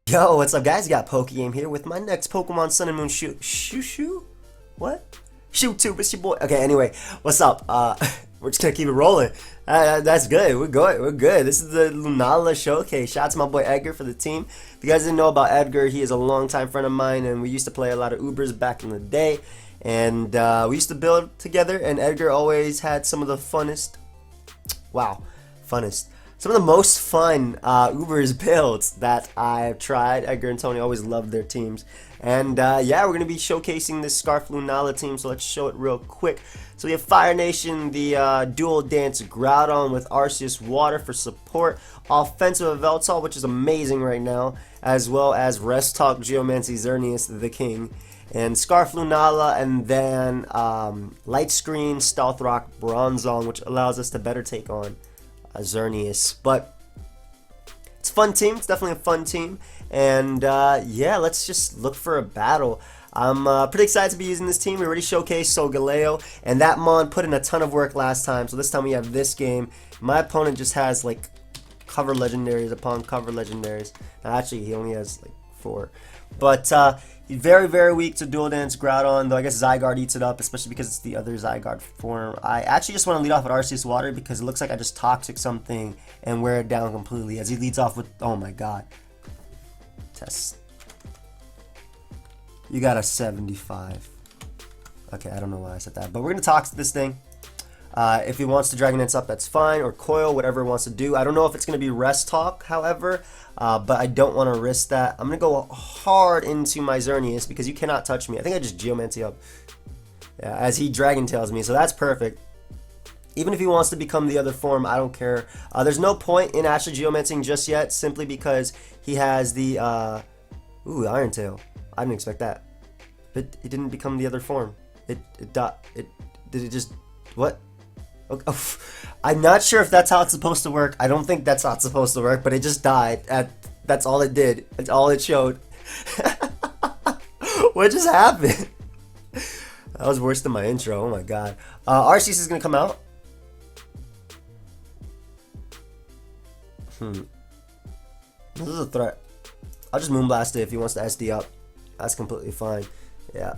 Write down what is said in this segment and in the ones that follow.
Yo, what's up, guys? You got PokeAim here with my next Pokemon Sun and Moon Shoo? What? Shoot tube, it's your boy. Okay, anyway, what's up? We're just gonna keep it rolling. That's good. We're good. We're good. This is the Lunala showcase. Shout out to my boy Edgar for the team. If you guys didn't know about Edgar, he is a longtime friend of mine, and we used to play a lot of Ubers back in the day. And we used to build together, and Edgar always had some of the funnest. Wow, funnest. Some of the most fun Uber's builds that I've tried. Edgar and Tony always loved their teams. And yeah, we're going to be showcasing this Scarf Lunala team, so let's show it real quick. So we have Fire Nation, the Dual Dance Groudon with Arceus Water for support. Offensive Veltal, which is amazing right now. As well as Rest Talk Geomancy Xerneas, the King. And Scarf Lunala, and then Light Screen Stealth Rock Bronzong, which allows us to better take on Xerneas. But it's a fun team. It's definitely a fun team. And yeah, let's just look for a battle. I'm pretty excited to be using this team. We already showcased Solgaleo, and that Mon put in a ton of work last time. So this time we have this game. My opponent just has like cover legendaries upon cover legendaries. Now, actually, he only has like 4. But he's very, very weak to Dual Dance Groudon, though I guess Zygarde eats it up, especially because it's the other Zygarde form. I actually just want to lead off with Arceus Water because it looks like I just Toxic something and wear it down completely as he leads off with, oh my god. Test. You got a 75. Okay, I don't know why I said that, but we're going to Toxic this thing. If he wants to Dragon Dance up, that's fine, or Coil, whatever he wants to do. I don't know if it's going to be Rest Talk, however, but I don't want to risk that. I'm going to go hard into my Xerneas because you cannot touch me. I think I just Geomancy up as he Dragon Tails me, so that's perfect. Even if he wants to become the other form, I don't care. There's no point in actually Geomancing just yet, simply because he has the, Iron Tail. I didn't expect that. But it didn't become the other form. Did it just, what? Okay. Oh, I'm not sure if that's how it's supposed to work. I don't think that's how it's supposed to work, but it just died. That's all it did. That's all it showed. What just happened? That was worse than my intro. Oh my god. Arceus is gonna come out. This is a threat. I'll just Moonblast it if he wants to SD up. That's completely fine. Yeah.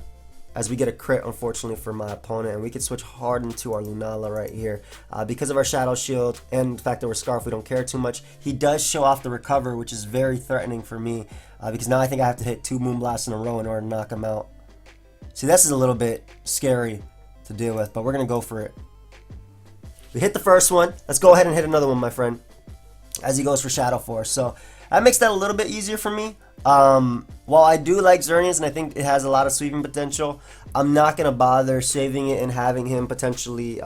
As we get a crit, unfortunately, for my opponent, and we can switch hard into our Lunala right here. Because of our Shadow Shield and the fact that we're Scarf, we don't care too much. He does show off the Recover, which is very threatening for me, because now I think I have to hit 2 Moonblasts in a row in order to knock him out. See, this is a little bit scary to deal with, but we're going to go for it. We hit the first one. Let's go ahead and hit another one, my friend, as he goes for Shadow Force. So that makes that a little bit easier for me. While I do like Xerneas and I think it has a lot of sweeping potential, I'm not going to bother saving it and having him potentially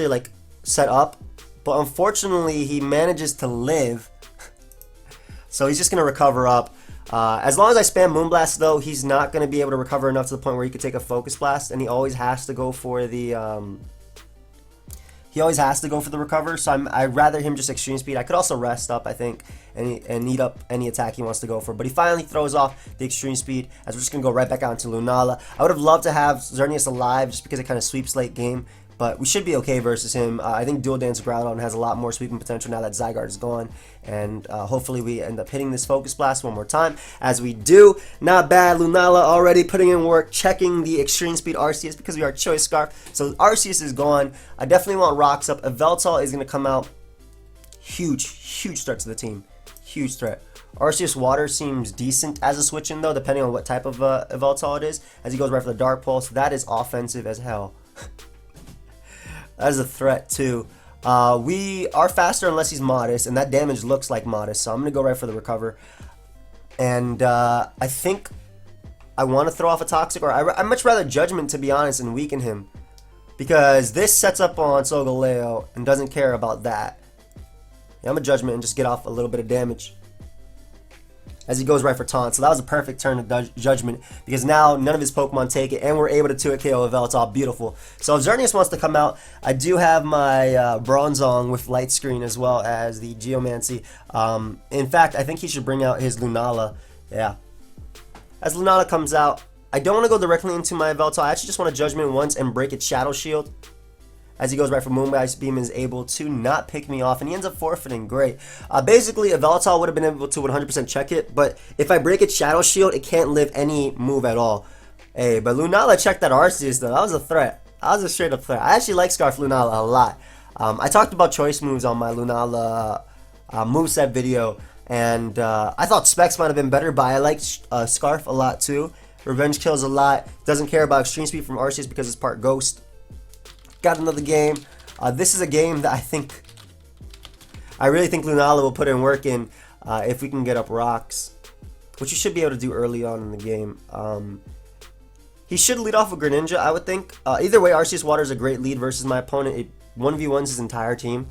like set up. But unfortunately, he manages to live. So he's just going to recover up. As long as I spam Moonblast, though, he's not going to be able to recover enough to the point where he could take a Focus Blast, and he always has to go for the recover, so I'd rather him just Extreme Speed. I could also Rest up, I think, and need up any attack he wants to go for. But he finally throws off the Extreme Speed, as we're just going to go right back out into Lunala. I would have loved to have Xerneas alive, just because it kind of sweeps late game. But we should be okay versus him. I think Dual Dance Groudon has a lot more sweeping potential now that Zygarde is gone. And hopefully we end up hitting this Focus Blast one more time. As we do. Not bad. Lunala already putting in work, checking the Extreme Speed Arceus because we are Choice Scarf. So Arceus is gone. I definitely want Rocks up. Veltal is going to come out. Huge, huge threat to the team. Huge threat. Arceus Water seems decent as a switch-in, though, depending on what type of Veltal it is. As he goes right for the Dark Pulse. That is offensive as hell. That is a threat too. We are faster unless he's Modest, and that damage looks like Modest, so I'm going to go right for the Recover. And I think I want to throw off a Toxic, or I'd much rather Judgment, to be honest, and weaken him. Because this sets up on Solgaleo and doesn't care about that. Yeah, I'm a Judgment and just get off a little bit of damage. As he goes right for Taunt. So that was a perfect turn of Judgment, because now none of his Pokemon take it, and we're able to 2-hit KO a Veltal. Beautiful. So if Xerneas wants to come out, I do have my Bronzong with Light Screen as well as the Geomancy. In fact, I think he should bring out his Lunala. Yeah. As Lunala comes out, I don't want to go directly into my Veltal. I actually just want to Judgment once and break its Shadow Shield. As he goes right for Moon Ice Beam, is able to not pick me off, and he ends up forfeiting. Great. Basically, a Veltal would have been able to 100% check it, but if I break its Shadow Shield, it can't live any move at all. Hey, but Lunala checked that Arceus, though. That was a threat. That was a straight-up threat. I actually like Scarf Lunala a lot. I talked about choice moves on my Lunala moveset video, and I thought Specs might have been better, but I like Scarf a lot, too. Revenge kills a lot. Doesn't care about Extreme Speed from Arceus because it's part Ghost. Got another game. This is a game that I really think Lunala will put in work in if we can get up rocks, which you should be able to do early on in the game. He should lead off with Greninja, I would think. Either way, Arceus Water is a great lead versus my opponent. It 1v1s his entire team.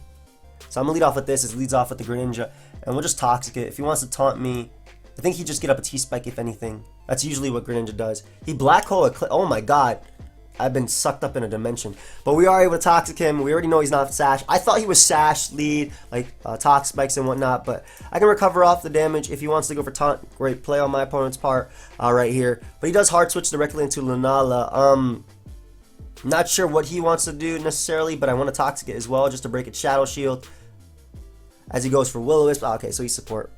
So I'm going to lead off with this. It leads off with the Greninja, and we'll just Toxic it. If he wants to taunt me, I think he'd just get up a T-Spike if anything. That's usually what Greninja does. He Black Hole a oh my god. I've been sucked up in a dimension. But we are able to Toxic him. We already know he's not Sash. I thought he was Sash lead, like Toxic Spikes and whatnot, but I can recover off the damage. If he wants to go for taunt, great play on my opponent's part right here. But he does hard switch directly into Lunala. Not sure what he wants to do necessarily, but I want to Toxic it as well just to break its Shadow Shield. As he goes for Will-O-Wisp. Okay, so he's support.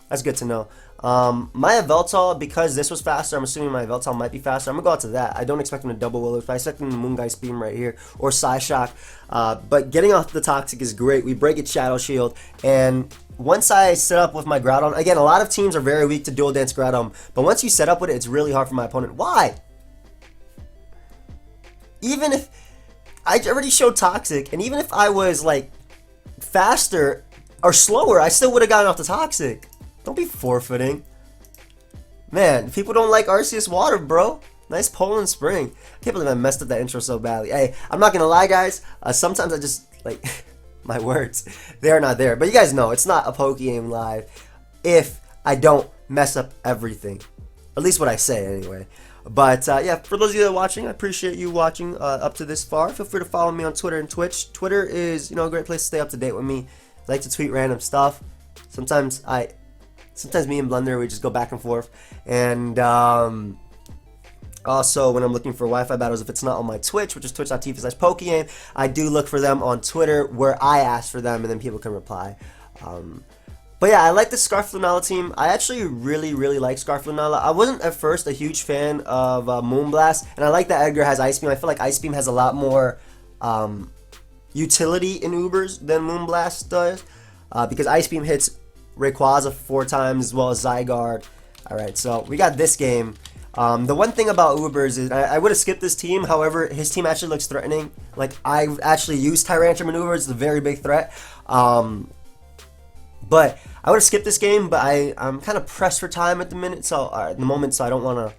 That's good to know. My Veltal, because this was faster, I'm assuming my Veltal might be faster. I'm going to go out to that. I don't expect him to double Will-O-Wisp. I expect him to Moongeist Beam right here or Psyshock. But getting off the Toxic is great. We break its Shadow Shield. And once I set up with my Groudon, again, a lot of teams are very weak to Dual Dance Groudon. But once you set up with it, it's really hard for my opponent. Why? Even if I already showed Toxic, and even if I was like faster or slower, I still would have gotten off the Toxic. Don't be forfeiting. Man, people don't like Arceus Water, bro. Nice Poland Spring. I can't believe I messed up that intro so badly. Hey, I'm not gonna lie, guys. Sometimes I just, like, my words, they're not there. But you guys know, it's not a pokeaim live if I don't mess up everything. At least what I say, anyway. But, yeah, for those of you that are watching, I appreciate you watching up to this far. Feel free to follow me on Twitter and Twitch. Twitter is, you know, a great place to stay up to date with me. I like to tweet random stuff. Sometimes me and Blender, we just go back and forth. And also, when I'm looking for Wi-Fi battles, if it's not on my Twitch, which is twitch.tv/pokeaim, I do look for them on Twitter, where I ask for them, and then people can reply. But yeah, I like the Scarf Lunala team. I actually really, really like Scarf Lunala. I wasn't at first a huge fan of Moonblast, and I like that Edgar has Ice Beam. I feel like Ice Beam has a lot more utility in Ubers than Moonblast does, because Ice Beam hits Rayquaza 4 times as well as Zygarde. Alright, so we got this game. The one thing about Ubers is I would have skipped this team. However, his team actually looks threatening. Like, I've actually used Tyrantrum in Ubers. It's a very big threat. But I would have skipped this game, but I'm kind of pressed for time at the moment, so I don't want to,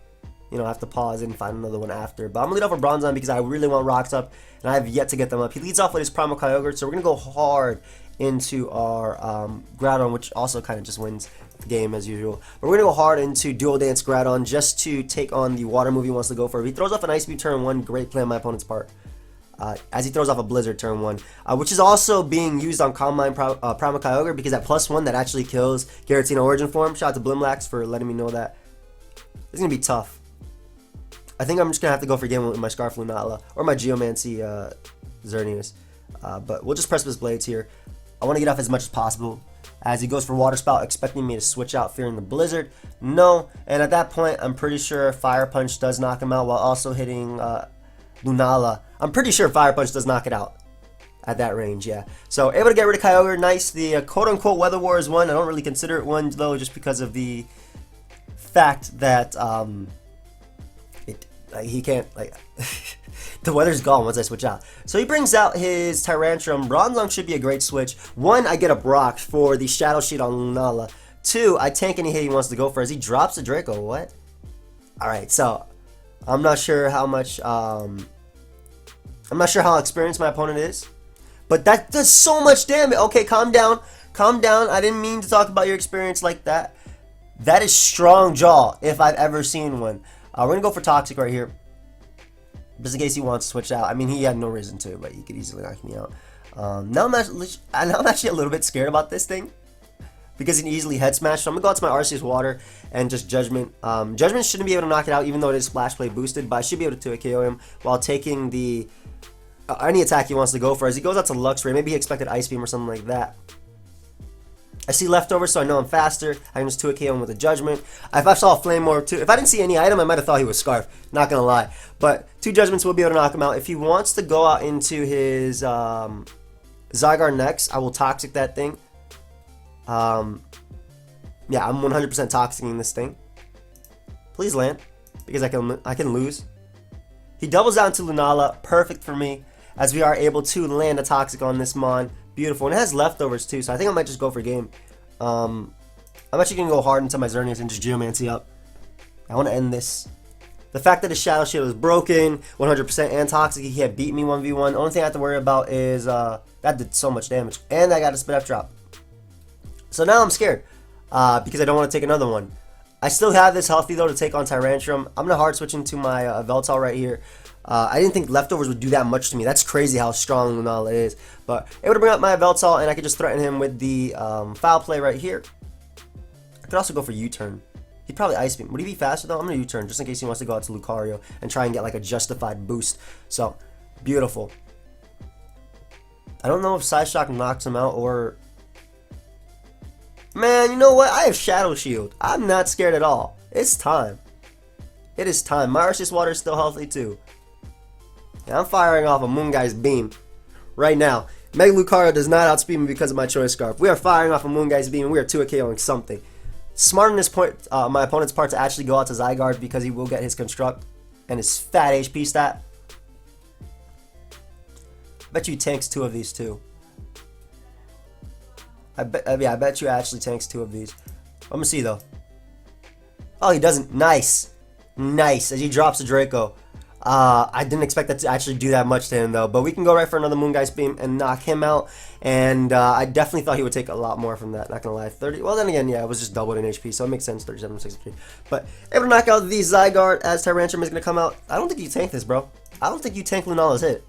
you know, have to pause and find another one after. But I'm going to lead off with Bronzong because I really want rocks up, and I have yet to get them up. He leads off with his Primal Kyogre, so we're going to go hard into our Groudon, which also kind of just wins the game as usual. But we're going to go hard into Dual Dance Groudon just to take on the water move he wants to go for. If he throws off an Ice Beam turn 1, great play on my opponent's part. As he throws off a Blizzard turn 1, which is also being used on Calm Mind Primal Kyogre because at +1 that actually kills Giratina Origin Form. Shout out to Blimlax for letting me know that. It's going to be tough. I think I'm just going to have to go for game with my Scarf Lunala or my Geomancy Xerneas. But we'll just press his blades here. I want to get off as much as possible. As he goes for Water Spout, expecting me to switch out, fearing the Blizzard. No, and at that point, I'm pretty sure Fire Punch does knock him out while also hitting Lunala. I'm pretty sure Fire Punch does knock it out at that range, yeah. So, able to get rid of Kyogre, nice. The quote-unquote Weather War is one. I don't really consider it one, though, just because of the fact that he can't, like, the weather's gone once I switch out. So he brings out his Tyrantrum. Bronzong should be a great switch. 1, I get up rocks for the Shadow Sheet on Lunala. 2, I tank any hit he wants to go for as he drops the Draco. What? Alright, so I'm not sure how much, I'm not sure how experienced my opponent is. But that does so much damage. Okay, calm down. Calm down. I didn't mean to talk about your experience like that. That is strong jaw if I've ever seen one. We're going to go for Toxic right here. Just in case he wants to switch out. I mean, he had no reason to, but he could easily knock me out. Now I'm actually a little bit scared about this thing. Because he can easily head smash. So I'm going to go out to my Arceus Water and just Judgment. Judgment shouldn't be able to knock it out even though it is Splash Play boosted. But I should be able to KO him while taking the any attack he wants to go for. As he goes out to Lux Ray, maybe he expected Ice Beam or something like that. I see leftovers, so I know I'm faster. I can just 2 KO him with a Judgment. If I saw a Flame Orb too, if I didn't see any item, I might have thought he was Scarf. Not gonna lie. But 2 Judgments will be able to knock him out. If he wants to go out into his Zygarde next, I will Toxic that thing. Yeah, I'm 100% Toxicing this thing. Please land, because I can lose. He doubles down to Lunala, perfect for me, as we are able to land a Toxic on this Mon. Beautiful, and it has leftovers too, so I think I might just go for game. I'm actually going to go hard into my Xerneas and just Geomancy up. I want to end this. The fact that his Shadow Shield is broken, 100% and Toxic, he can't beat me 1v1. Only thing I have to worry about is, that did so much damage. And I got a Spit F drop. So now I'm scared, because I don't want to take another one. I still have this healthy though to take on Tyrantrum. I'm going to hard switch into my Veltal right here. I didn't think leftovers would do that much to me. That's crazy how strong Lunala is. But able to bring up my Veltal, and I could just threaten him with the Foul Play right here. I could also go for U-turn. He'd probably Ice Beam. Would he be faster though? I'm going to U-turn just in case he wants to go out to Lucario and try and get like a justified boost. So, beautiful. I don't know if Side Shock knocks him out or... Man, you know what? I have Shadow Shield. I'm not scared at all. It's time. It is time. My Arceus Water is still healthy too. And I'm firing off a Moonguy's Beam right now. Mega Lucario does not outspeed me because of my Choice Scarf. We are firing off a Moonguy's Beam and we are 2 KOing something. Smart on this point, my opponent's part to actually go out to Zygarde because he will get his Construct and his fat HP stat. Bet you he tanks 2 of these too. I bet you actually tanks 2 of these. I'm gonna see though. Oh, he doesn't. Nice. Nice. As he drops a Draco. I didn't expect that to actually do that much to him though. But we can go right for another Moonguy's Beam and knock him out. And I definitely thought he would take a lot more from that. Not gonna lie. 30. Well, then again, yeah, it was just doubled in HP, so it makes sense. 37, 63. But able to knock out the Zygarde as Tyrantrum is gonna come out. I don't think you tank this, bro. I don't think you tank Lunala's hit.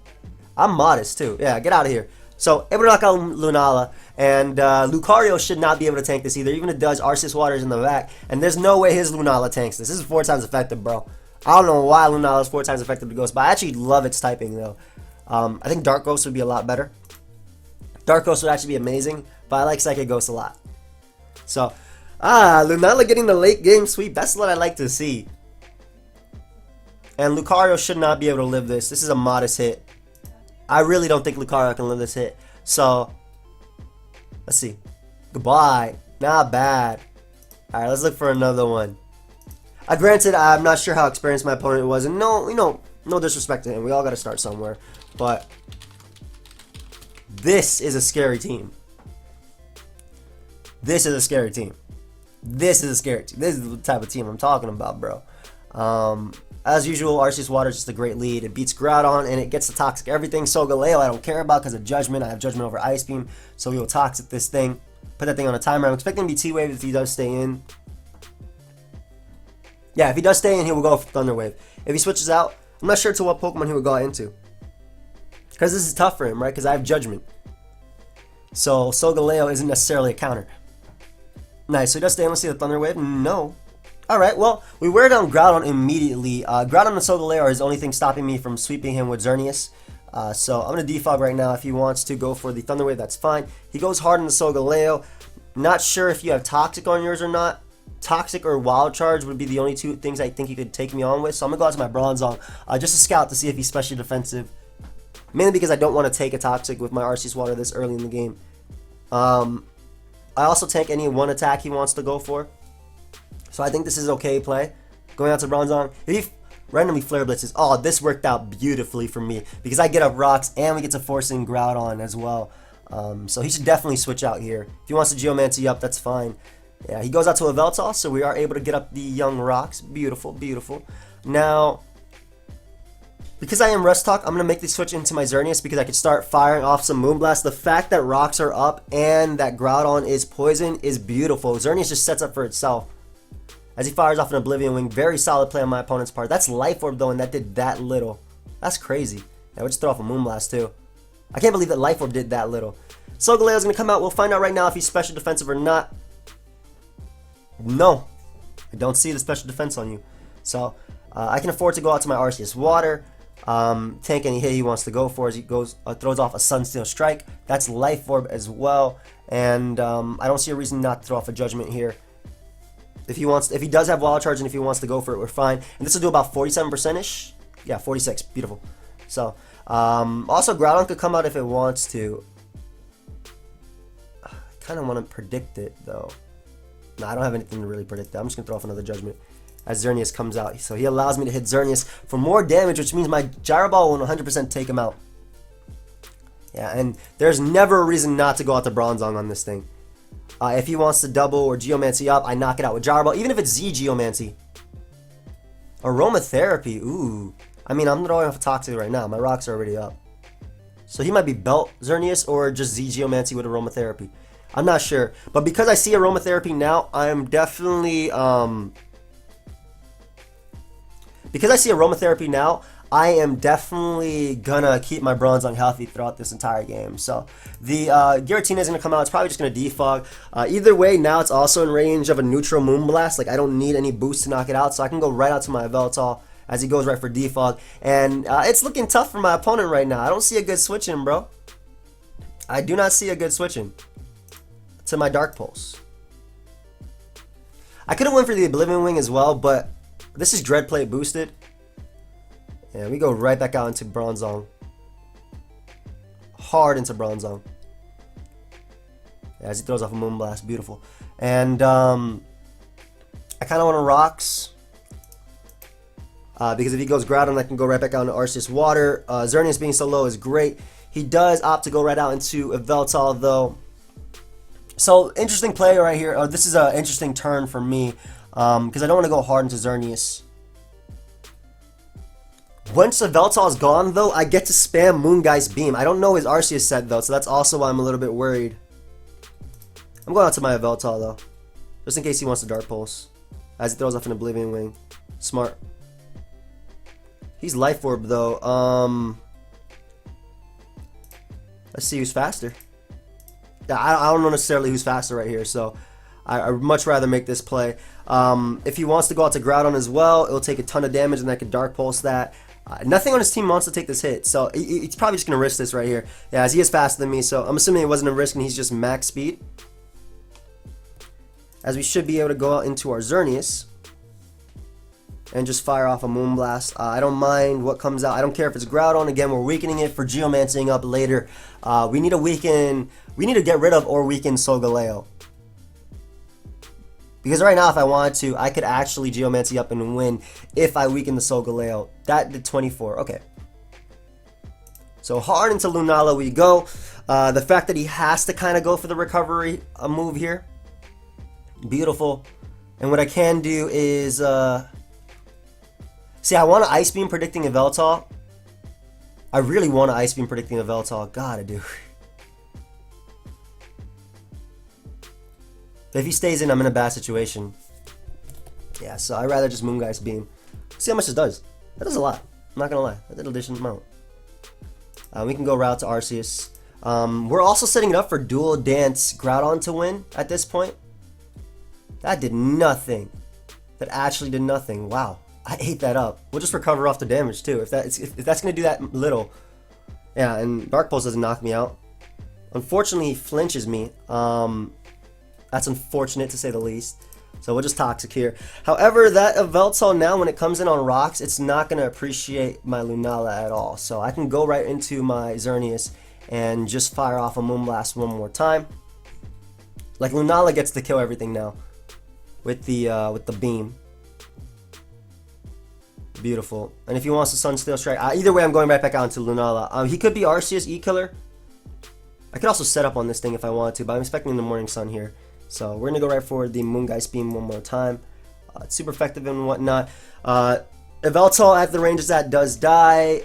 I'm modest too. Yeah, get out of here. So, able to knock out Lunala, and Lucario should not be able to tank this either. Even if it does, Arceus Water is in the back, and there's no way his Lunala tanks this. This is 4 times effective, bro. I don't know why Lunala is 4 times effective to Ghost, but I actually love its typing, though. I think Dark Ghost would be a lot better. Dark Ghost would actually be amazing, but I like Psychic Ghost a lot. So, Lunala getting the late game sweep, that's what I like to see. And Lucario should not be able to live this. This is a modest hit. I really don't think Lucario can live this hit. So, let's see. Goodbye. Not bad. Alright, let's look for another one. Granted, I'm not sure how experienced my opponent was. And no, no disrespect to him. We all got to start somewhere. But, this is a scary team. This is a scary team. This is a scary team. This is the type of team I'm talking about, bro. As usual, Arceus Water is just a great lead. It beats Groudon, and it gets the Toxic everything. So Galeo, I don't care about because of Judgment. I have Judgment over Ice Beam, so we will Toxic this thing. Put that thing on a timer. I'm expecting him to be T-Wave if he does stay in. Yeah, if he does stay in, he will go for Thunder Wave. If he switches out, I'm not sure to what Pokemon he would go into. Because this is tough for him, right? Because I have Judgment. So Solgaleo isn't necessarily a counter. Nice, so he does stay in. Let's see the Thunder Wave. No. Alright, well, we wear down Groudon immediately. Groudon and Solgaleo are his only thing stopping me from sweeping him with Xerneas. So I'm going to defog right now. If he wants to go for the Thunder Wave, that's fine. He goes hard on the Solgaleo. Not sure if you have Toxic on yours or not. Toxic or Wild Charge would be the only 2 things I think you could take me on with. So I'm going to go out to my Bronzong just to scout to see if he's specially defensive. Mainly because I don't want to take a Toxic with my Arceus Water this early in the game. I also tank any one attack he wants to go for. So I think this is okay play. Going out to Bronzong. If he randomly Flare Blitzes, oh, this worked out beautifully for me. Because I get up rocks and we get to force in Groudon as well. So he should definitely switch out here. If he wants to Geomancy up, that's fine. Yeah, he goes out to a Veltal, so we are able to get up the young rocks. Beautiful, beautiful. Now, because I am Rest Talk, I'm going to make the switch into my Xerneas because I could start firing off some Moonblast. The fact that rocks are up and that Groudon is poison is beautiful. Xerneas just sets up for itself. As he fires off an Oblivion Wing. Very solid play on my opponent's part. That's Life Orb though, and that did that little. That's crazy. Yeah, we'll just throw off a Moonblast too. I can't believe that Life Orb did that little. Solgaleo's going to come out. We'll find out right now if he's special defensive or not. No. I don't see the special defense on you. So, I can afford to go out to my Arceus Water. Tank any hit he wants to go for as he goes throws off a Sunsteel Strike. That's Life Orb as well, and I don't see a reason not to throw off a Judgment here. If he does have Wild Charge and if he wants to go for it, we're fine. And this will do about 47%ish. Yeah, 46. Beautiful. So also Groudon could come out if it wants to. I kind of want to predict it though. No, I don't have anything to really predict that. I'm just gonna throw off another Judgment as Xerneas comes out. So he allows me to hit Xerneas for more damage, which means my Gyro Ball will 100% take him out. Yeah, and there's never a reason not to go out to Bronzong on this thing. If he wants to double or Geomancy up, I knock it out with Gyro Ball, even if it's Z Geomancy. Aromatherapy, ooh. I mean, I'm throwing off a Toxic right now. My rocks are already up. So he might be Belt Xerneas or just Z Geomancy with Aromatherapy. I'm not sure. But because I see Aromatherapy now, I'm definitely... Because I see Aromatherapy now, I am definitely gonna keep my Bronzong healthy throughout this entire game. So the Giratina is gonna come out. It's probably just gonna defog. Either way, now it's also in range of a neutral Moonblast. Like I don't need any boost to knock it out, so I can go right out to my Yveltal as he goes right for defog. And it's looking tough for my opponent right now. I don't see a good switching, bro. I do not see a good switching to my Dark Pulse. I could have went for the Oblivion Wing as well, but this is Dread Plate boosted. And we go right back out into Bronzong. Hard into Bronzong. Yeah, as he throws off a Moonblast. Beautiful. And I kind of want to Rocks. Because if he goes Groudon, I can go right back out into Arceus Water. Xerneas being so low is great. He does opt to go right out into Yveltal though. So, interesting play right here. This is an interesting turn for me. Because I don't want to go hard into Xerneas. Once Yveltal is gone, though, I get to spam Moongeist Beam. I don't know his Arceus set, though, so that's also why I'm a little bit worried. I'm going out to my Yveltal, though. Just in case he wants to Dark Pulse. As he throws off an Oblivion Wing. Smart. He's Life Orb, though. Let's see who's faster. Yeah, I don't know necessarily who's faster right here, so I'd much rather make this play. If he wants to go out to Groudon as well, it'll take a ton of damage, and I can Dark Pulse that. Nothing on his team wants to take this hit, so he's probably just going to risk this right here. Yeah, as he is faster than me, so I'm assuming it wasn't a risk and he's just max speed. As we should be able to go out into our Xerneas and just fire off a Moonblast. I don't mind what comes out. I don't care if it's Groudon. Again, we're weakening it for Geomancing up later. We need to get rid of or weaken Solgaleo. Because right now, if I wanted to, I could actually Geomancy up and win if I weaken the Solgaleo. That did 24. Okay. So hard into Lunala we go. The fact that he has to kind of go for the recovery move here. Beautiful. And what I can do is... see, I want to Ice Beam predicting Yveltal. I really want to Ice Beam predicting Yveltal. God, I do. But if he stays in, I'm in a bad situation. Yeah, so I'd rather just Moongeist Beam. See how much this does. That does a lot. I'm not going to lie. That did a decent amount. We can go route to Arceus. We're also setting it up for Dual Dance Groudon to win at this point. That did nothing. That actually did nothing. Wow. I ate that up. We'll just recover off the damage too. If that's going to do that little. Yeah, and Dark Pulse doesn't knock me out. Unfortunately, he flinches me. That's unfortunate to say the least. So we'll just Toxic here. However, that Yveltal now, when it comes in on rocks, it's not going to appreciate my Lunala at all. So I can go right into my Xerneas and just fire off a Moonblast one more time. Like Lunala gets to kill everything now with the beam. Beautiful. And if he wants to Sunsteel Strike, either way, I'm going right back out into Lunala. He could be Arceus E-Killer. I could also set up on this thing if I wanted to, but I'm expecting the Morning Sun here. So we're going to go right for the Moongeist Beam one more time. It's super effective and whatnot. Yveltal at the ranges that does die.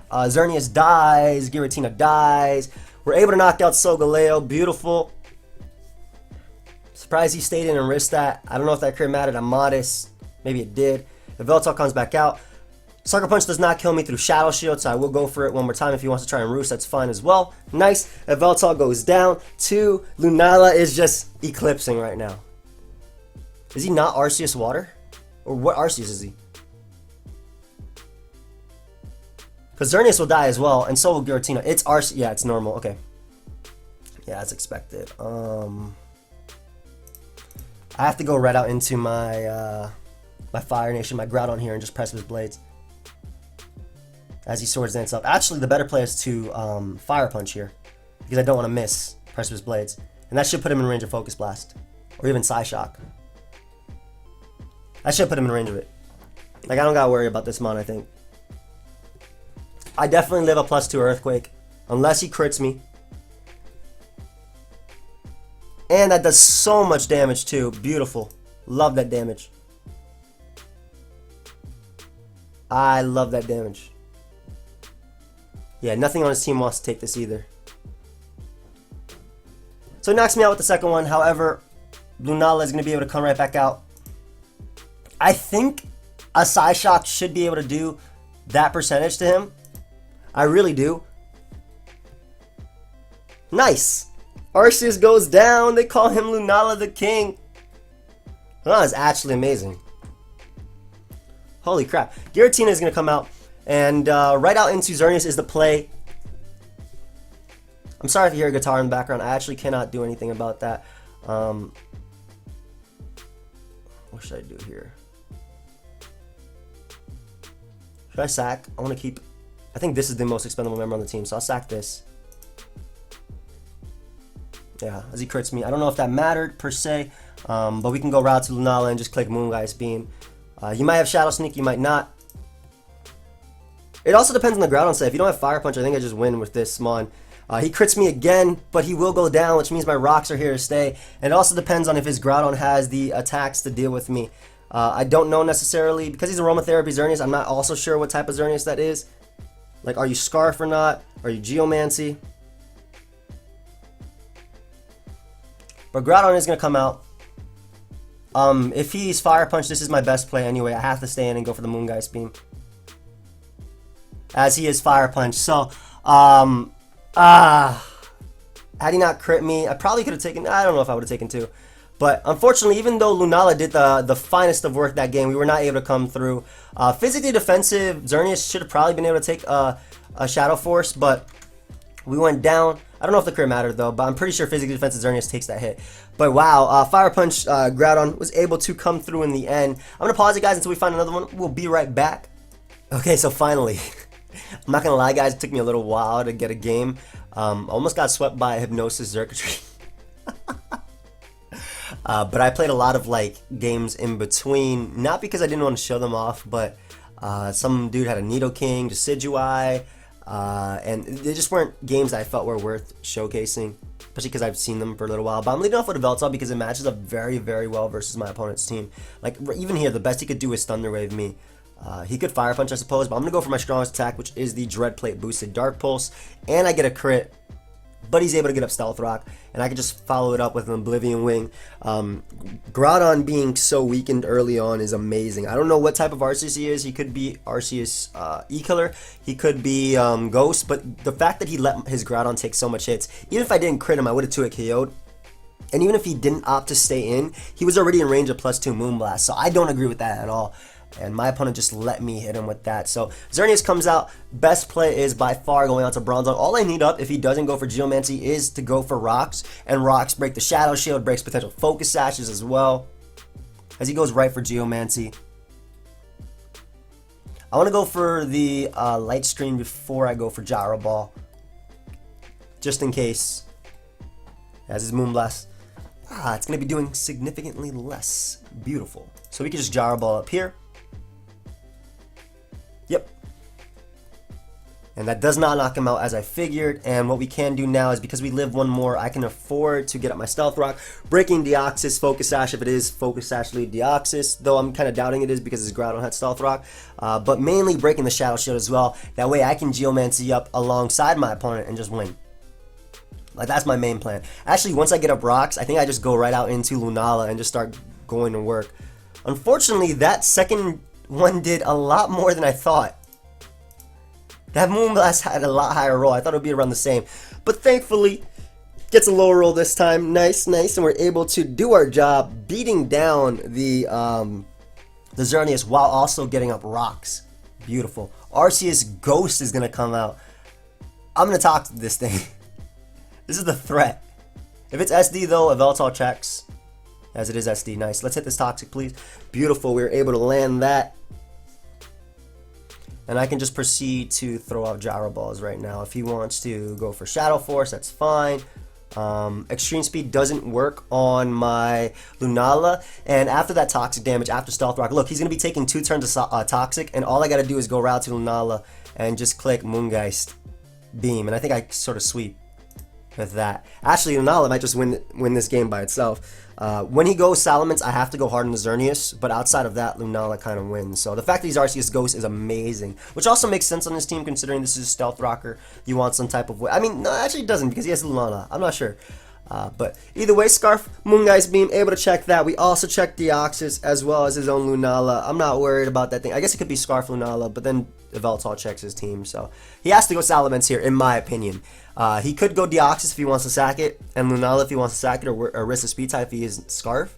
Xerneas dies. Giratina dies. We're able to knock out Solgaleo. Beautiful. Surprised he stayed in and risked that. I don't know if that crit mattered. I'm modest. Maybe it did. Yveltal comes back out. Sucker Punch does not kill me through Shadow Shield, so I will go for it one more time. If he wants to try and roost, that's fine as well. Nice. Yveltal goes down. 2. Lunala is just eclipsing right now. Is he not Arceus Water? Or what Arceus is he? Because Xerneas will die as well, and so will Giratina. It's RC. Yeah, it's normal. Okay. Yeah, as expected. I have to go right out into my my Fire Nation, my Groudon here, and just press his blades as he Swords Dance up. Actually, the better play is to Fire Punch here, because I don't want to miss Precipice Blades, and that should put him in range of Focus Blast, or even Psyshock. That should put him in range of it. Like, I don't gotta worry about this mon, I think. I definitely live a +2 Earthquake, unless he crits me. And that does so much damage too. Beautiful. Love that damage. I love that damage. Yeah, nothing on his team wants to take this either. So he knocks me out with the second one. However, Lunala is going to be able to come right back out. I think a Psyshock should be able to do that percentage to him. I really do. Nice. Arceus goes down. They call him Lunala the King. Lunala is actually amazing. Holy crap. Giratina is going to come out. And right out into Xerneas is the play. I'm sorry if you hear a guitar in the background. I actually cannot do anything about that. What should I do here? Should I sack? I want to keep... I think this is the most expendable member on the team, so I'll sack this. Yeah, as he crits me. I don't know if that mattered, per se. But we can go right to Lunala and just click Moongeist Beam. You might have Shadow Sneak, you might not. It also depends on the Groudon set. If you don't have Fire Punch, I think I just win with this Mon. He crits me again, but he will go down, which means my rocks are here to stay. And it also depends on if his Groudon has the attacks to deal with me. I don't know necessarily, because he's Aromatherapy Xerneas, I'm not also sure what type of Xerneas that is. Like, are you Scarf or not? Are you Geomancy? But Groudon is going to come out. If he's Fire Punch, this is my best play anyway. I have to stay in and go for the Moongeist Beam, as he is Fire Punch. So, had he not crit me, I probably could have taken... I don't know if I would have taken 2. But unfortunately, even though Lunala did the finest of work that game, we were not able to come through. Physically defensive, Xerneas should have probably been able to take a Shadow Force, but we went down. I don't know if the crit mattered though, but I'm pretty sure physically defensive Xerneas takes that hit. But wow, Fire Punch Groudon was able to come through in the end. I'm going to pause it, guys, until we find another one. We'll be right back. Okay, so finally... I'm not gonna lie, guys, it took me a little while to get a game. Almost got swept by Hypnosis Xurkitree. But I played a lot of like games in between, not because I didn't want to show them off, but some dude had a Nidoking, Decidueye, and they just weren't games that I felt were worth showcasing, especially because I've seen them for a little while. But I'm leading off with a Veltal because it matches up very, very well versus my opponent's team. Like, even here, the best he could do is Thunder Wave me. He could Fire Punch, I suppose, but I'm going to go for my strongest attack, which is the Dread Plate boosted Dark Pulse, and I get a crit, but he's able to get up Stealth Rock, and I can just follow it up with an Oblivion Wing. Groudon being so weakened early on is amazing. I don't know what type of Arceus he is. He could be Arceus E-Killer, he could be Ghost, but the fact that he let his Groudon take so much hits, even if I didn't crit him, I would have 2-hit KO'd. And even if he didn't opt to stay in, he was already in range of +2 Moonblast, so I don't agree with that at all. And my opponent just let me hit him with that. So Xerneas comes out. Best play is by far going out to Bronzong. All I need up if he doesn't go for Geomancy is to go for Rocks. And Rocks break the Shadow Shield, breaks potential Focus Sashes as well, as he goes right for Geomancy. I want to go for the Light Screen before I go for Gyro Ball, just in case. As his Moonblast, it's going to be doing significantly less. Beautiful. So we can just Gyro Ball up here. Yep. And that does not knock him out as I figured. And what we can do now is, because we live one more, I can afford to get up my Stealth Rock, breaking Deoxys, Focus Sash if it is Focus Sash lead Deoxys, though I'm kind of doubting it is because his Groudon had Stealth Rock. But mainly breaking the Shadow Shield as well. That way I can Geomancy up alongside my opponent and just win. Like, that's my main plan. Actually, once I get up Rocks, I think I just go right out into Lunala and just start going to work. Unfortunately, that second one did a lot more than I thought. That Moonblast had a lot higher roll. I thought it would be around the same. But thankfully, gets a lower roll this time. Nice, nice. And we're able to do our job, beating down the Xerneas while also getting up Rocks. Beautiful. Arceus Ghost is going to come out. I'm going to talk to this thing. This is the threat. If it's SD though, Yveltal checks. As it is SD. Nice. Let's hit this Toxic, please. Beautiful. We were able to land that. And I can just proceed to throw out Gyro Balls right now. If he wants to go for Shadow Force, that's fine. Extreme Speed doesn't work on my Lunala. And after that Toxic damage, after Stealth Rock, look, he's going to be taking 2 turns of Toxic. And all I got to do is go right to Lunala and just click Moongeist Beam. And I think I sort of sweep with that. Actually, Lunala might just win this game by itself. When he goes Salamence, I have to go hard on the Xerneas, but outside of that, Lunala kind of wins. So the fact that he's Arceus Ghost is amazing, which also makes sense on this team considering this is a Stealth Rocker. You want some type of way. I mean, no, actually it doesn't because he has Lunala. I'm not sure. But either way, Scarf, Moongeist Beam, able to check that. We also checked Deoxys as well as his own Lunala. I'm not worried about that thing. I guess it could be Scarf Lunala, but then Yveltal checks his team, so he has to go Salamence here, in my opinion. He could go Deoxys if he wants to sack it, and Lunala if he wants to sack it, or risk a speed type if he is Scarf.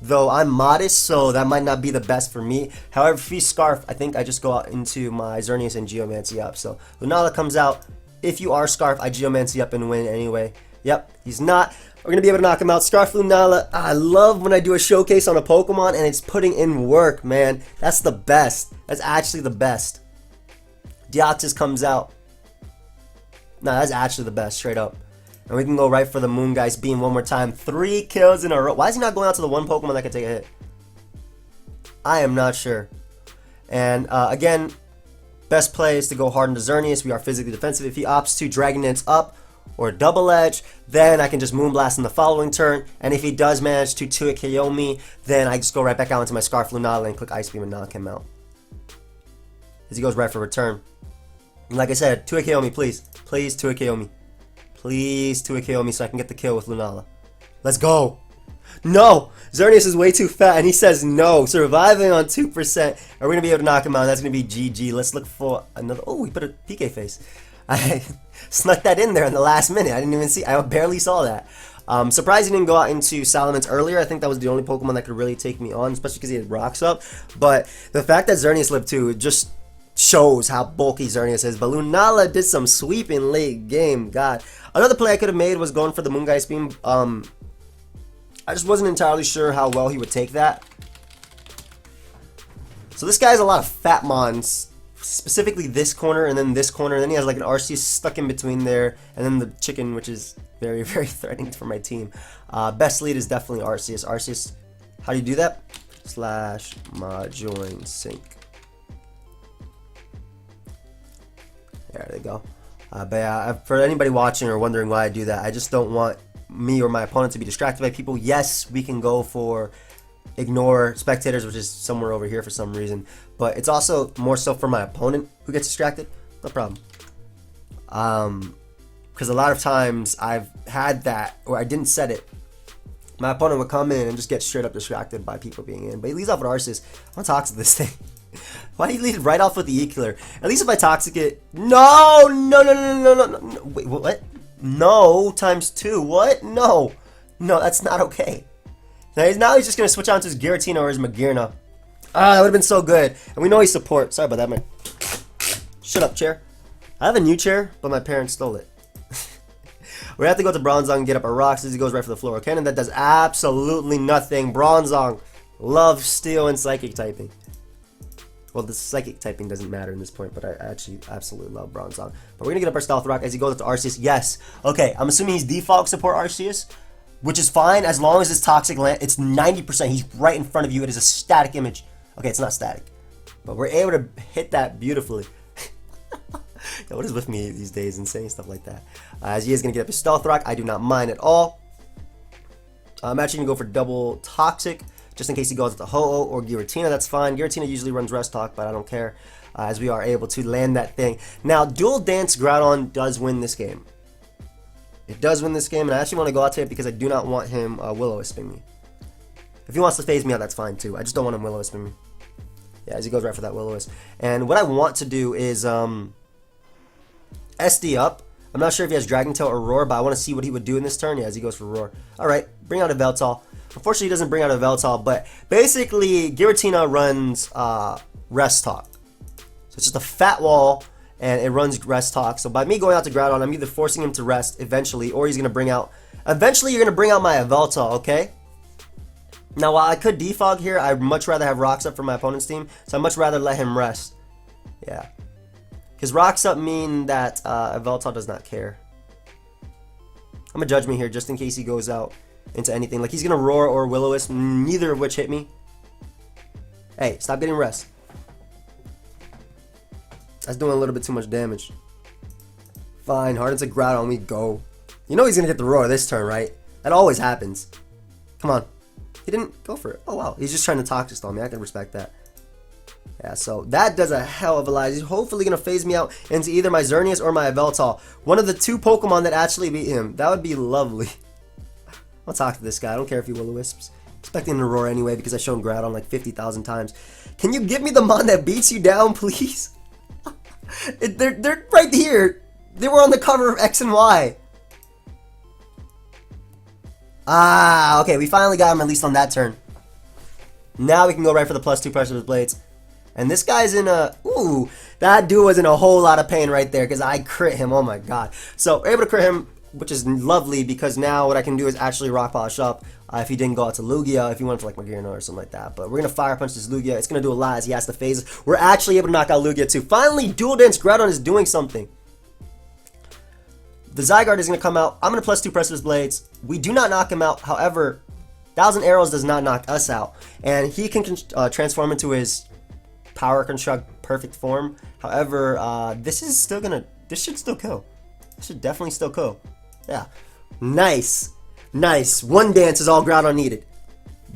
Though I'm modest, so that might not be the best for me. However, if he's Scarf, I think I just go out into my Xerneas and Geomancy up. So Lunala comes out. If you are Scarf, I Geomancy up and win anyway. Yep, he's not. We're going to be able to knock him out. Scarf Lunala. I love when I do a showcase on a Pokemon and it's putting in work, man. That's the best. That's actually the best. Deoxys comes out. No, that's actually the best, straight up. And we can go right for the Moongeist Beam one more time. 3 kills in a row. Why is he not going out to the one Pokemon that can take a hit? I am not sure. And again, best play is to go hard into Xerneas. We are physically defensive. If he opts to Dragon Dance up or Double Edge, then I can just Moonblast in the following turn. And if he does manage to 2-hit KO me, then I just go right back out into my Scarf Lunala and click Ice Beam and knock him out. As he goes right for return. And like I said, 2-hit KO me, please. Please 2-hit KO me. Please 2-hit KO me so I can get the kill with Lunala. Let's go. No! Xerneas is way too fat and he says no. Surviving on 2%. And we're going to be able to knock him out. That's going to be GG. Let's look for another... Oh, we put a PK face. I snuck that in there in the last minute. I didn't even see... I barely saw that. Surprised he didn't go out into Salamence earlier. I think that was the only Pokemon that could really take me on, especially because he had Rocks up. But the fact that Xerneas lived too, it just shows how bulky Xerneas is. But Lunala did some sweeping late game. God. Another play I could have made was going for the Moongeist Beam. I just wasn't entirely sure how well he would take that. So this guy has a lot of fat mons, specifically this corner and then this corner. And then he has like an Arceus stuck in between there, and then the chicken, which is very, very threatening for my team. Best lead is definitely Arceus. Arceus, how do you do that? Slash join sync. There they go. But yeah, for anybody watching or wondering why I do that, I just don't want me or my opponent to be distracted by people. Yes, we can go for ignore spectators, which is somewhere over here for some reason, but it's also more so for my opponent who gets distracted. No problem. Because a lot of times I've had that, or I didn't set it. My opponent would come in and just get straight up distracted by people being in. But he leads off with Arceus. I'm gonna toxic this thing. Why do you lead right off with the E-Killer? At least if I toxic it. No! No. Wait, what? No times 2. What? No. No, that's not okay. Now he's just going to switch on to his Giratina or his Magearna. Ah, that would have been so good. And we know he's support. Sorry about that, man. Shut up, chair. I have a new chair, but my parents stole it. We have to go to Bronzong and get up a Rocks as he goes right for the Floral Cannon. That does absolutely nothing. Bronzong loves Steel and Psychic typing. Well, the Psychic typing doesn't matter in this point, but I actually absolutely love Bronzong. But we're going to get up our Stealth Rock as he goes up to Arceus. Yes. Okay, I'm assuming he's default support Arceus, which is fine as long as it's Toxic Land. It's 90%. He's right in front of you. It is a static image. Okay, it's not static, but we're able to hit that beautifully. Yo, what is with me these days and saying stuff like that? As he is going to get up his Stealth Rock, I do not mind at all. I'm actually going to go for double Toxic, just in case he goes with the Ho-Oh or Giratina. That's fine. Giratina usually runs Rest Talk, but I don't care, as we are able to land that thing. Now, Dual Dance Groudon does win this game. It does win this game, and I actually want to go out to it because I do not want him Will-O-Wisping me. If he wants to phase me out, that's fine too. I just don't want him Will-O-Wisping me. Yeah, as he goes right for that Will-O-Wisp. And what I want to do is SD up. I'm not sure if he has Dragon Tail or Roar, but I want to see what he would do in this turn. Yeah, as he goes for Roar. Alright, bring out a Yveltal. Unfortunately, he doesn't bring out a Yveltal, but basically, Giratina runs Rest Talk. So it's just a fat wall, and it runs rest talk. So by me going out to Groudon, I'm either forcing him to rest eventually, or he's going to bring out... Eventually, you're going to bring out my Yveltal, okay? Now, while I could defog here, I'd much rather have Rocks Up for my opponent's team, so I'd much rather let him rest. Yeah. Because Rocks Up mean that Yveltal does not care. I'm going to Judgment here just in case he goes out into anything. Like, he's going to Roar or Will-O-Wisp, neither of which hit me. Hey, stop getting rest. That's doing a little bit too much damage. Fine, hard into Groudon, we go. You know he's going to get the Roar this turn, right? That always happens. Come on. He didn't go for it. Oh, wow. He's just trying to Toxic Stone me. I can respect that. Yeah, so that does a hell of a lot. He's hopefully going to phase me out into either my Xerneas or my Yveltal. One of the two Pokemon that actually beat him. That would be lovely. I'll talk to this guy. I don't care if he Will-O-Wisps. Expecting him to Roar anyway because I've shown Groudon like 50,000 times. Can you give me the Mon that beats you down, please? They're right here. They were on the cover of X and Y. Ah, okay. We finally got him at least on that turn. Now we can go right for the +2 pressure with Blades. And this guy's in a... Ooh, that dude was in a whole lot of pain right there because I crit him. Oh my god. So, able to crit him, which is lovely because now what I can do is actually Rock Polish up if he didn't go out to Lugia, if he went for like Magearna or something like that. But we're going to Fire Punch this Lugia. It's going to do a lot as he has to phase. We're actually able to knock out Lugia too. Finally, Dual Dance Groudon is doing something. The Zygarde is going to come out. I'm going to +2 Precipice Blades. We do not knock him out. However, 1,000 Arrows does not knock us out. And he can transform into his Power Construct perfect form. However, this should still kill. This should definitely still kill. Yeah. Nice. Nice. One dance is all Groudon needed.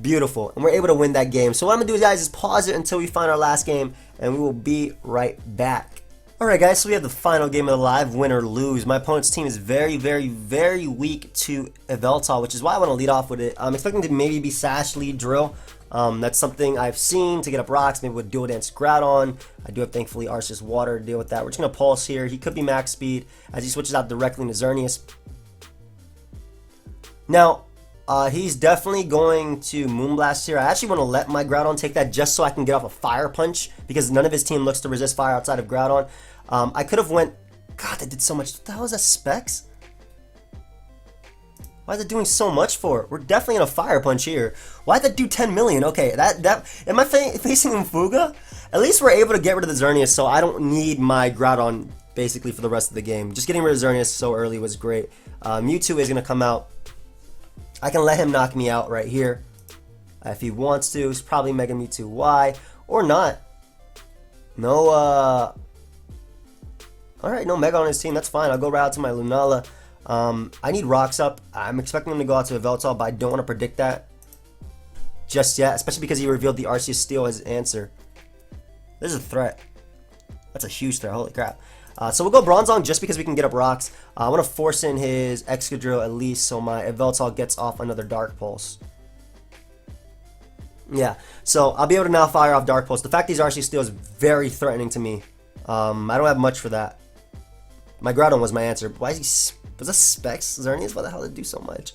Beautiful. And we're able to win that game. So what I'm going to do, guys, is pause it until we find our last game. And we will be right back. Alright, guys. So we have the final game of the live. Win or lose. My opponent's team is very, very, very weak to Yveltal, which is why I want to lead off with it. I'm expecting to maybe be Sash, Lead, Drill. That's something I've seen to get up rocks, maybe with Dual Dance Groudon. I do have, thankfully, Arceus Water to deal with that. We're just going to Pulse here. He could be max speed as he switches out directly into Xerneas. Now, he's definitely going to Moonblast here. I actually want to let my Groudon take that just so I can get off a Fire Punch because none of his team looks to resist fire outside of Groudon. I could have went... God, that did so much. What the hell is that, Specs? Why is it doing so much for it? We're definitely in a Fire Punch here. Why'd that do 10 million? Okay, am I facing Fuga? At least we're able to get rid of the Xerneas, so I don't need my Groudon basically for the rest of the game. Just getting rid of Xerneas so early was great. Mewtwo is going to come out. I can let him knock me out right here. If he wants to, it's probably Mega Mewtwo Y. Or not. No, alright, no Mega on his team. That's fine. I'll go right out to my Lunala. I need Rocks Up. I'm expecting him to go out to Yveltal, but I don't want to predict that just yet, especially because he revealed the Arceus Steel as his answer. This is a threat. That's a huge threat. Holy crap. So we'll go Bronzong just because we can get up rocks. I want to force in his Excadrill at least so my Yveltal gets off another Dark Pulse. Yeah, so I'll be able to now fire off Dark Pulse. The fact he's Arceus Steel is very threatening to me. I don't have much for that. My Groudon was my answer. Why is he... Was that Specs? Xerneas? Why the hell did it do so much?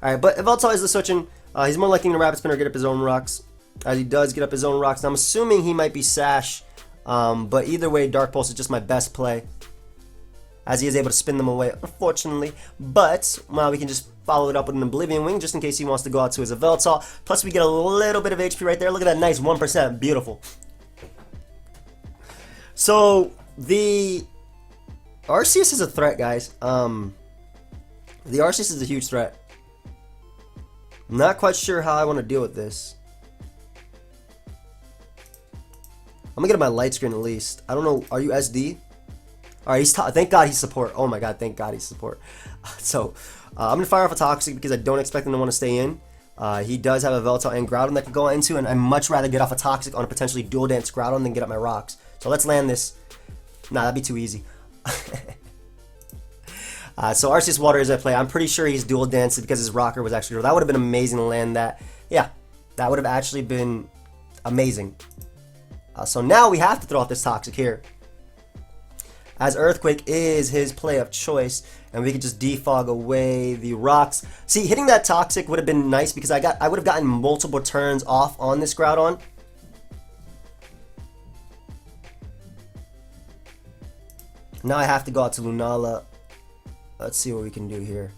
Alright, but Yveltal is the switching. He's more likely to Rapid Spin or get up his own rocks. As he does get up his own rocks. Now, I'm assuming he might be Sash. But either way, Dark Pulse is just my best play. As he is able to spin them away, unfortunately. But, well, we can just follow it up with an Oblivion Wing just in case he wants to go out to his Yveltal. Plus, we get a little bit of HP right there. Look at that nice 1%. Beautiful. So, the Arceus is a threat, guys. The Arceus is a huge threat. I'm not quite sure how I want to deal with this. I'm gonna get my light screen at least. I don't know. Are you SD? All right, he's thank God he's support. Oh my God, thank God he's support. So I'm gonna fire off a Toxic because I don't expect him to want to stay in. He does have a Yveltal and Groudon that can go into, and I'd much rather get off a Toxic on a potentially Dual Dance Groudon than get up my rocks. So let's land this. Nah, that'd be too easy. So Arceus Water is at play. I'm pretty sure he's Dual Danced because his Rocker was actually... That would have been amazing to land that. Yeah, that would have actually been amazing. So now we have to throw out this Toxic here. As Earthquake is his play of choice, and we can just defog away the rocks. See, hitting that Toxic would have been nice because I would have gotten multiple turns off on this Groudon. Now I have to go out to Lunala. Let's see what we can do here.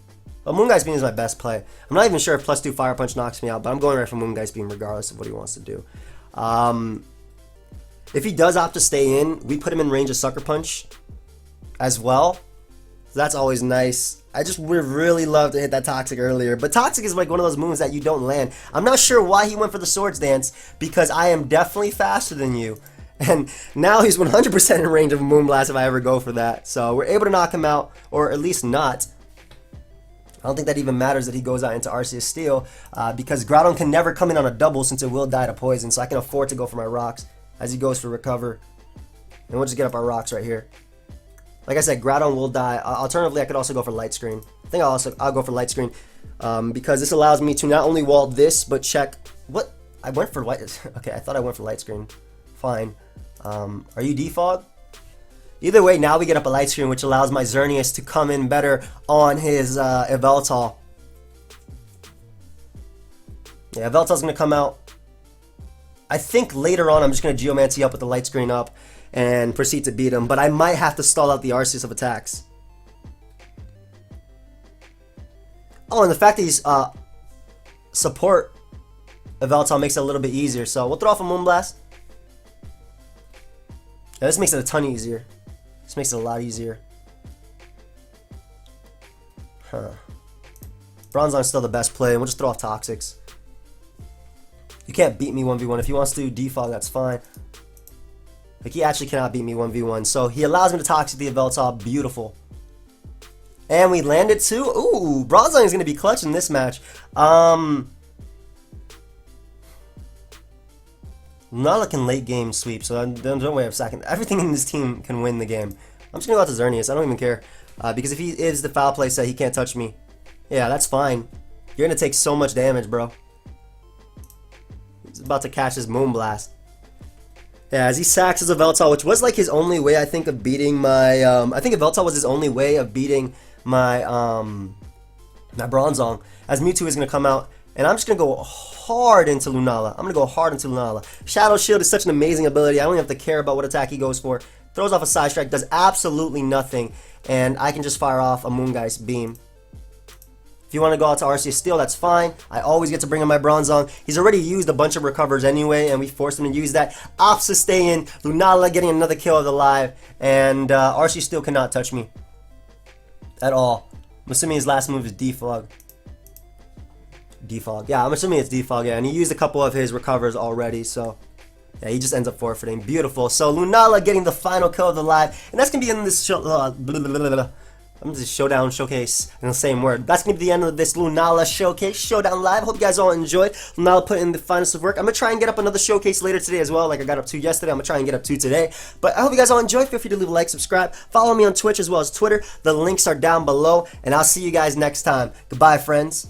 Well, Moongeist Beam is my best play. I'm not even sure if +2 Fire Punch knocks me out, but I'm going right for Moongeist Beam regardless of what he wants to do. If he does opt to stay in, we put him in range of Sucker Punch as well. So that's always nice. I just would really love to hit that Toxic earlier. But Toxic is like one of those moves that you don't land. I'm not sure why he went for the Swords Dance, because I am definitely faster than you. And now he's 100% in range of a Moonblast if I ever go for that. So we're able to knock him out, or at least not. I don't think that even matters that he goes out into Arceus Steel, because Groudon can never come in on a double since it will die to Poison. So I can afford to go for my rocks as he goes for Recover. And we'll just get up our rocks right here. Like I said, Groudon will die. Alternatively, I could also go for Light Screen. I think I'll go for Light Screen, because this allows me to not only wall this, but check... What? I went for Light... Okay, I thought I went for Light Screen. Fine. Are you Defog? Either way, now we get up a Light Screen, which allows my Xerneas to come in better on his Yveltal. Yeah, Yveltal's going to come out. I think later on I'm just going to Geomancy up with the Light Screen up and proceed to beat him, but I might have to stall out the Arceus of attacks. Oh, and the fact that he's support Yveltal makes it a little bit easier, so we'll throw off a Moonblast. Yeah, this makes it a ton easier. This makes it a lot easier. Huh. Bronzong's still the best play, and we'll just throw off Toxics. You can't beat me 1v1. If he wants to defog, that's fine. Like, he actually cannot beat me 1v1. So he allows me to Toxic the Yveltal. Beautiful. And we landed too. Ooh, Bronzong is going to be clutch in this match. Lunala can late game sweep, so there's no way of sacking. Everything in this team can win the game. I'm just going to go out to Xerneas. I don't even care. Because if he is the foul play set, he can't touch me. Yeah, that's fine. You're going to take so much damage, bro. He's about to catch his Moonblast. Yeah, as he sacks his Yveltal, which was like his only way, I think, of beating my... I think Yveltal was his only way of beating my my Bronzong. As Mewtwo is going to come out, and I'm just going to go hard into Lunala. I'm going to go hard into Lunala. Shadow Shield is such an amazing ability. I don't even have to care about what attack he goes for. Throws off a Side Strike, does absolutely nothing, and I can just fire off a Moongeist Beam. If you want to go out to Arceus Steel, that's fine. I always get to bring in my Bronzong. He's already used a bunch of recovers anyway, and we forced him to use that. Opts to stay in. Lunala getting another kill of the live, and Arceus Steel cannot touch me at all. I'm assuming his last move is Defog. Defog. Yeah, I'm assuming it's Defog, yeah, and he used a couple of his recovers already, so... Yeah, he just ends up forfeiting. Beautiful. So Lunala getting the final kill of the live, and that's gonna be in this Showdown showcase in the same word. That's gonna be the end of this Lunala showcase, Showdown live. Hope you guys all enjoyed. Lunala put in the finest of work. I'm gonna try and get up another showcase later today as well, like I got up to yesterday. I'm gonna try and get up to today. But I hope you guys all enjoyed. Feel free to leave a like, subscribe, follow me on Twitch as well as Twitter. The links are down below, and I'll see you guys next time. Goodbye, friends.